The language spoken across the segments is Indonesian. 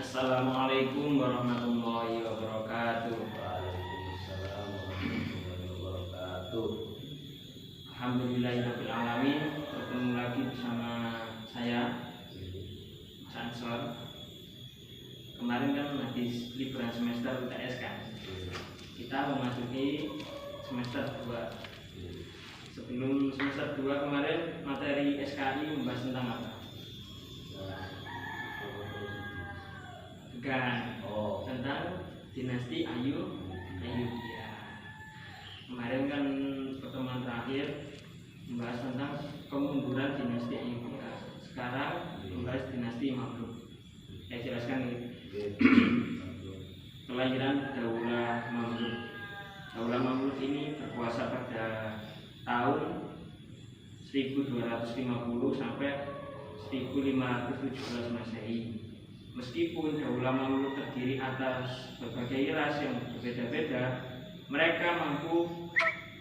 Assalamualaikum warahmatullahi wabarakatuh. Waalaikumsalam warahmatullahi wabarakatuh. Alhamdulillahirabbil alamin. Bertemu lagi bersama saya Mas Ansor. Kemarin kan habis liburan semester UTS kan. Kita memasuki semester 2. Sebelum semester 2 kemarin materi SKI membahas tentang apa? Tentang dinasti Ayyubiyah. Kemarin kan pertemuan terakhir membahas tentang kemunduran dinasti Ayyubiyah. Sekarang membahas dinasti Mamluk. Saya jelaskan ini. Kelahiran Daulah Mamluk. Daulah Mamluk ini berkuasa pada tahun 1250 sampai 1517 Masehi. Meskipun Daulah Mamluk terdiri atas berbagai ras yang berbeda-beda, mereka mampu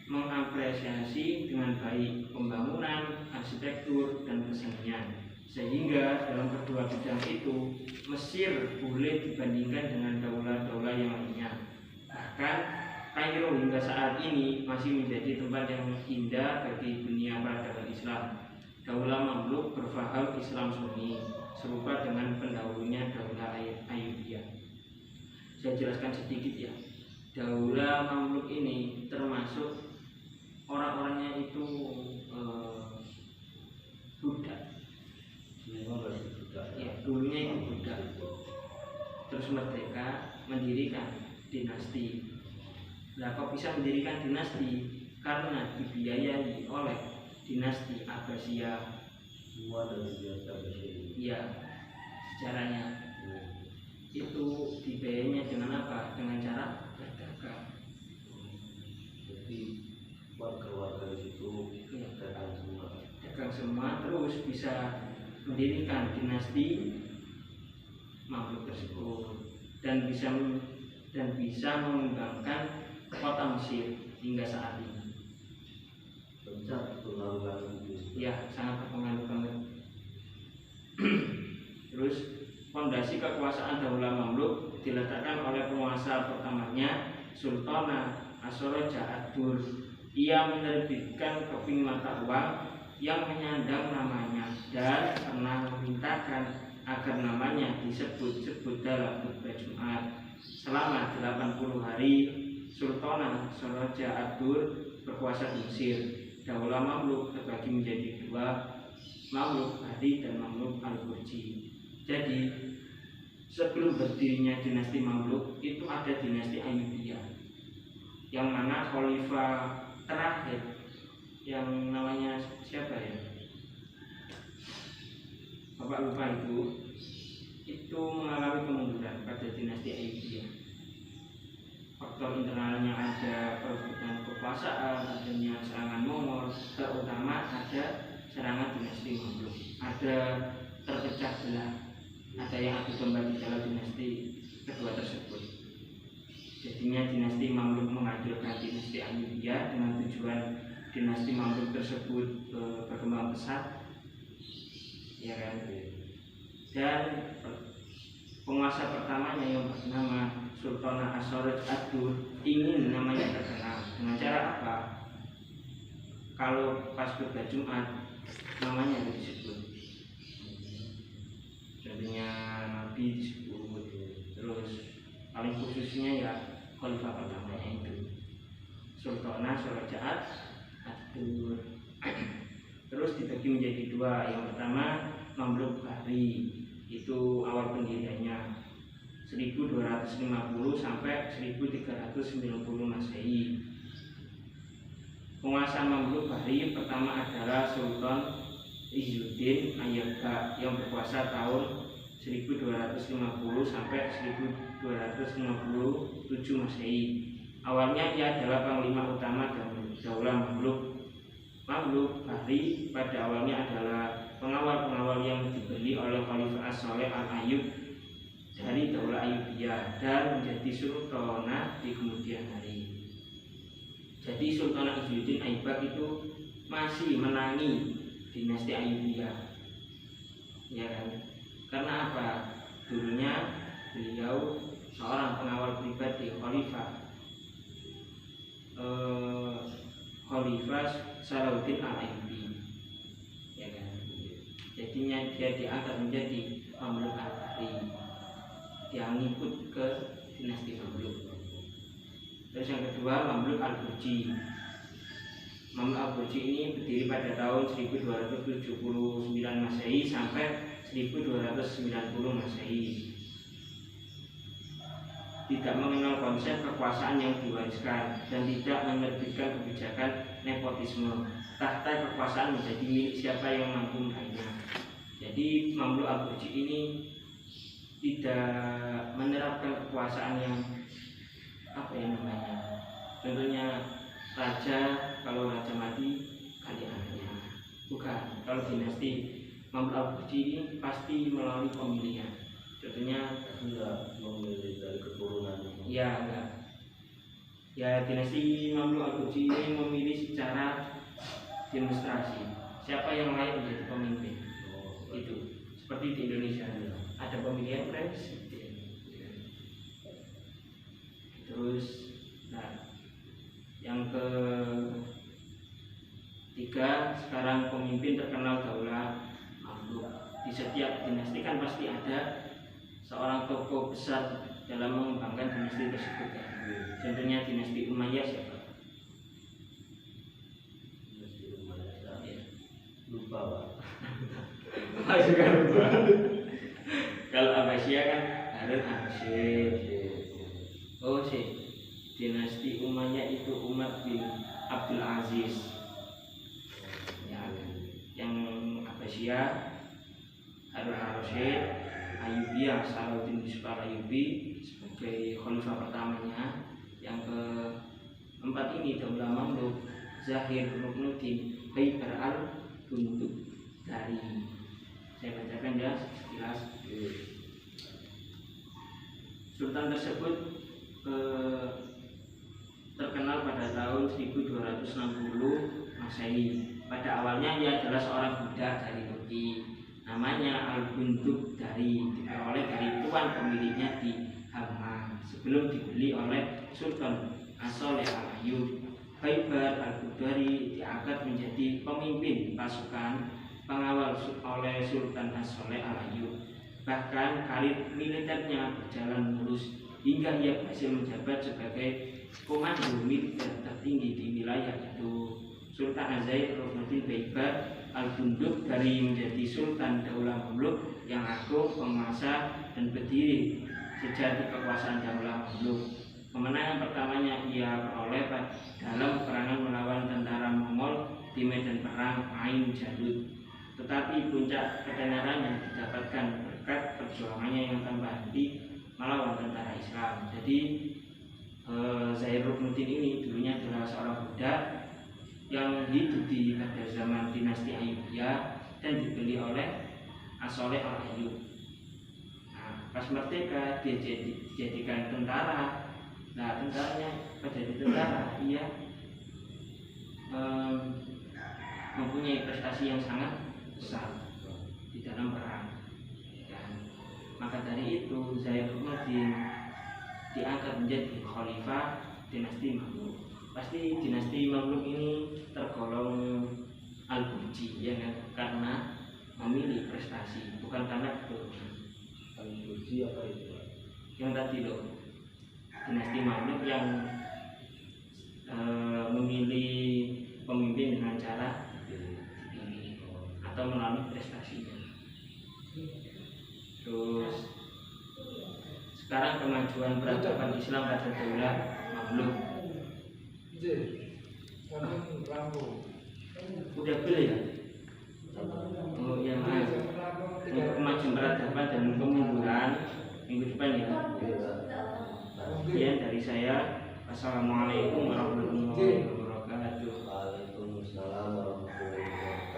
mengapresiasi dengan baik pembangunan, arsitektur, dan kesenian. Sehingga dalam kedua bidang itu, Mesir boleh dibandingkan dengan daulah-daulah yang lainnya. Bahkan Kairo hingga saat ini masih menjadi tempat yang indah bagi dunia peradaban Islam. Daulah Mamluk berfaham Islam Sunni, serupa dengan pendahulunya Daulah Ayyubiyah. Saya jelaskan sedikit ya. Daulah Mamluk ini termasuk orang-orangnya itu budak. Ya, dulunya itu budak. Terus merdeka, mendirikan dinasti. Nah, kok bisa mendirikan dinasti? Karena dibiayai oleh dinasti Abbasiyah. Ya, sejarahnya itu dibiayainya dengan apa? Dengan cara berdagang. Jadi warga-warga itu dagang semua, terus bisa mendirikan dinasti Mamluk tersebut dan bisa mengembangkan kota Mesir hingga saat ini. Ya, sangat berpengaruh banget. Terus fondasi kekuasaan Daulah Mamluk diletakkan oleh penguasa pertamanya, Sultan Asoroja Ad-Dur. Ia menerbitkan keping mata uang yang menyandang namanya dan pernah memerintahkan agar namanya disebut-sebut dalam khutbah Jumat. Selama 80 hari Sultan Asoroja Ad-Dur berkuasa di Mesir. Daulah Mamluk terbagi menjadi dua, Mamluk Bahri dan Mamluk Al-Burji. Jadi sebelum berdirinya dinasti Mamluk itu ada dinasti Ayyubiyah, yang mana khalifah terakhir yang namanya siapa ya? Bapak lupa itu mengalami kemunduran pada dinasti Ayyubiyah. Faktor internalnya ada perebutan kekuasaan, adanya serangan Mongol, terutama ada serangan dinasti Mamluk, ada terpecah belah, ada yang adu domba di dalam dinasti kedua tersebut. Jadinya dinasti Mamluk menghancurkan dinasti Ayyubiyah dengan tujuan dinasti Mamluk tersebut berkembang pesat, ya kan? Dan penguasa pertamanya yang bernama Sultan Asoroja Ad-Dur ingin namanya terkenal. Dengan cara apa? Kalau pas khutbah Jumat namanya disebut, contohnya Nabi disebut, terus paling khususnya ya khalifah pertamanya itu Sultan Asoroja Ad-Dur. Terus dibagi menjadi dua. Yang pertama Mamluk Bahri, itu awal pendiriannya 1250 sampai 1390 Masehi. Penguasa Mamluk Bahri pertama adalah Sultan Izzuddin Ayyubiyah yang berkuasa tahun 1250 sampai 1257 Masehi. Awalnya ia adalah panglima utama Daulah Mamluk. Mamluk Bahri pada awalnya adalah pengawal-pengawal yang dibeli oleh Khalifah As-Saleh Al-Ayyub dari Daulah Ayyubiyah dan menjadi sultanah di kemudian hari. Jadi Sultan Izzuddin Ayyubiyah itu masih menangi dinasti Ayyubiyah. ya kan? Karena apa? Dulunya beliau seorang pengawal pribadi Khalifah Salahuddin Al-Ayyubi, ya kan? Jadinya dia diangkat menjadi Mamluk Al-Bahri, dia ngikut ke dinasti Mamluk. Terus yang kedua Mamluk Al-Burji. Mamluk Al-Burji ini berdiri pada tahun 1279 Masehi sampai 1290 Masehi. Tidak mengenal konsep kekuasaan yang diwariskan dan tidak menerbitkan kebijakan nepotisme. Tahta kekuasaan menjadi milik siapa yang mampu meraihnya. Jadi Mamluk Al-Burji ini tidak menerapkan kekuasaan yang contohnya raja, kalau raja mati ganti anaknya, bukan. Kalau dinasti Mamluk Al-Burji ini pasti melalui pemilihan. Contohnya enggak memilih dari keturunan. ya enggak. Ya dinasti Mamluk Al-Burji ini memilih secara demonstrasi siapa yang layak menjadi pemimpin. Itu seperti di Indonesia ada pemilihan presiden. Terus yang ketiga, sekarang pemimpin terkenal Daulah Mamluk. Di setiap dinasti kan pasti ada seorang tokoh besar dalam mengembangkan dinasti tersebut kan. Contohnya dinasti Umayyah siapa? Dinasti Umayyah. Ya. Lupa, Pak. Juga lupa. Kalau Abbasiyah kan Harun Ar-Rasyid. Oh sih, dinasti Umayyah itu Umar bin Abdul Aziz. Ya, yang Abbasiyah Harun Ar-Rasyid, Ayyubiyah Salahuddin Al-Ayyubi sebagai khalifah pertamanya. Yang keempat ini Daulah Mamluk Zahir Ruknuddin Haibar Al-Bundukdari. Saya bacakan ya sekilas. Sultan tersebut terkenal pada tahun 1260 Masehi. Pada awalnya ia adalah seorang budak dari Turki. Namanya Al-Bundukdari, diperoleh dari tuan pemiliknya di Hama sebelum dibeli oleh Sultan As-Shaleh Al-Ayyub. Haibar Al-Bundukdari diangkat menjadi pemimpin pasukan pengawal oleh Sultan As-Shaleh Al-Ayyub. Bahkan karir militernya berjalan mulus hingga ia berhasil menjabat sebagai komando militer tertinggi di wilayah itu. Sultan Az-Zahir Ruknuddin Haibar Al-Bundukdari menjadi Sultan Daulah Mamluk yang agung, penguasa dan berdiri sejati kekuasaan Daulah Mamluk. Kemenangan pertamanya ia peroleh dalam peperangan melawan tentara Mongol di medan perang Ain Jalut. Tetapi puncak ketenarannya didapatkan berkat perjuangannya yang tanpa henti melawan tentara Islam. Jadi Zahir Ruknuddin ini dulunya adalah seorang budak yang hidup pada zaman dinasti Ayyubiyah dan dibeli oleh As-Shaleh Al-Ayyub. Nah, pas merdeka dia dijadikan tentara. Nah, tentaranya pada tentara ia mempunyai prestasi yang sangat besar di dalam perang. Dan maka dari itu Zahir Ruknuddin diangkat menjadi khalifah dinasti Mamluk. Pasti dinasti Mamluk ini tergolong Al-Burji ya kan? Karena memilih prestasi, bukan karena keturunan. Al-Burji apa itu? Yang tadi loh, dinasti Mamluk yang memilih pemimpin dengan cara dipilih atau melalui prestasinya. Terus sekarang kemajuan peradaban Islam pada Daulah Mamluk. Udah beli ya? Oh ya, untuk kemajuan peradaban dan kemunduran minggu depan ya. Sekian dari saya. Assalamualaikum warahmatullahi wabarakatuh. Waalaikumsalam warahmatullahi wabarakatuh.